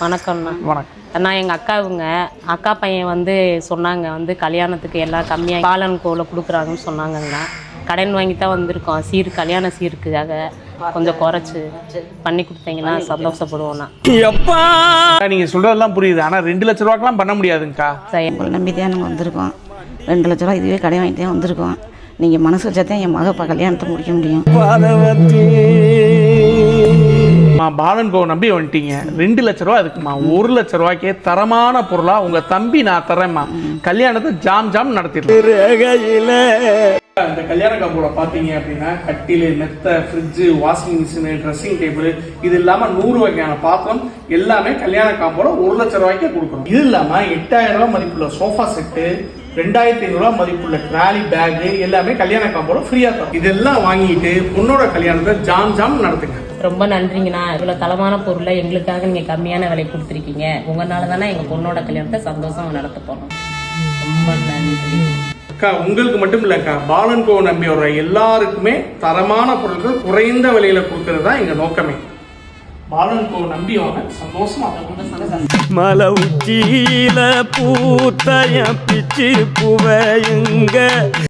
வணக்கம்ண்ணா. வணக்கம் அண்ணா, எங்கள் அக்கா பையன் வந்து சொன்னாங்க, வந்து கல்யாணத்துக்கு எல்லாம் கம்மியாக பாலன் கோவில் கொடுக்குறாங்கன்னு சொன்னாங்கண்ணா. கடன் வாங்கி தான் வந்திருக்கோம். கல்யாண சீருக்காக கொஞ்சம் குறைச்சி பண்ணி கொடுத்தீங்கன்னா சந்தோஷப்படுவோண்ணா. எப்பா நீங்கள் சொல்கிறதெல்லாம் புரியுது, ஆனால் 2 லட்ச ரூபாய்க்கெலாம் பண்ண முடியாதுங்கக்கா. உங்களை நம்பி தான் நாங்கள் வந்திருக்கோம். 2 லட்ச ரூபா இதுவே கடன் வாங்கிட்டு தான் வந்திருக்கோம். நீங்கள் மனசு வச்சா தான் என் மகப்பா கல்யாணத்தை முடிக்க முடியும். பாலன் கோவை நம்பி வந்துட்டீங்க. 2 லட்ச ரூபா அதுக்குமா. 1 லட்ச ரூபாய்க்கே தரமான பொருளா உங்க தம்பி நான் தரேம்மா. கல்யாணத்தை ஜாம் நடத்திடுறேன். இந்த கல்யாண காம்போட பாத்தீங்க அப்படின்னா கட்டிலு, மெத்த, fridge, washing machine, dressing table, இது இல்லாம 100 வகையான பாத்திரம் எல்லாமே கல்யாண காம்போட 1 லட்ச ரூபாய்க்கே கொடுக்குறோம். இது இல்லாம 8000 ரூபாய் மதிப்புள்ள சோஃபா செட்டு, 2500 ரூபாய் மதிப்புள்ள ட்ராலி பேக் எல்லாமே கல்யாண காம்போட ஃப்ரீயா தரும். இதெல்லாம் வாங்கிட்டு பொண்ணோட கல்யாணத்தை ஜாம் நடத்துங்க. ரொம்ப நன்றிங்கண்ணா. இவ்வளோ தரமான பொருளை எங்களுக்காக நீங்கள் கம்மியான விலை கொடுத்துருக்கீங்க. உங்களால தானே எங்கள் பொண்ணோட கல்யாணத்தை சந்தோஷமாக நடத்த போகிறோம். ரொம்ப நன்றி அக்கா. உங்களுக்கு மட்டும் இல்லைக்கா, பாலன் கோவை நம்பி வர்ற எல்லாருக்குமே தரமான பொருட்கள் குறைந்த விலையில கொடுக்கறது தான் எங்க நோக்கமே. பாலன் கோவை நம்பி வாங்க, சந்தோஷமா. மலை உச்சியில பூத்தய பிச்சு புவையுங்க.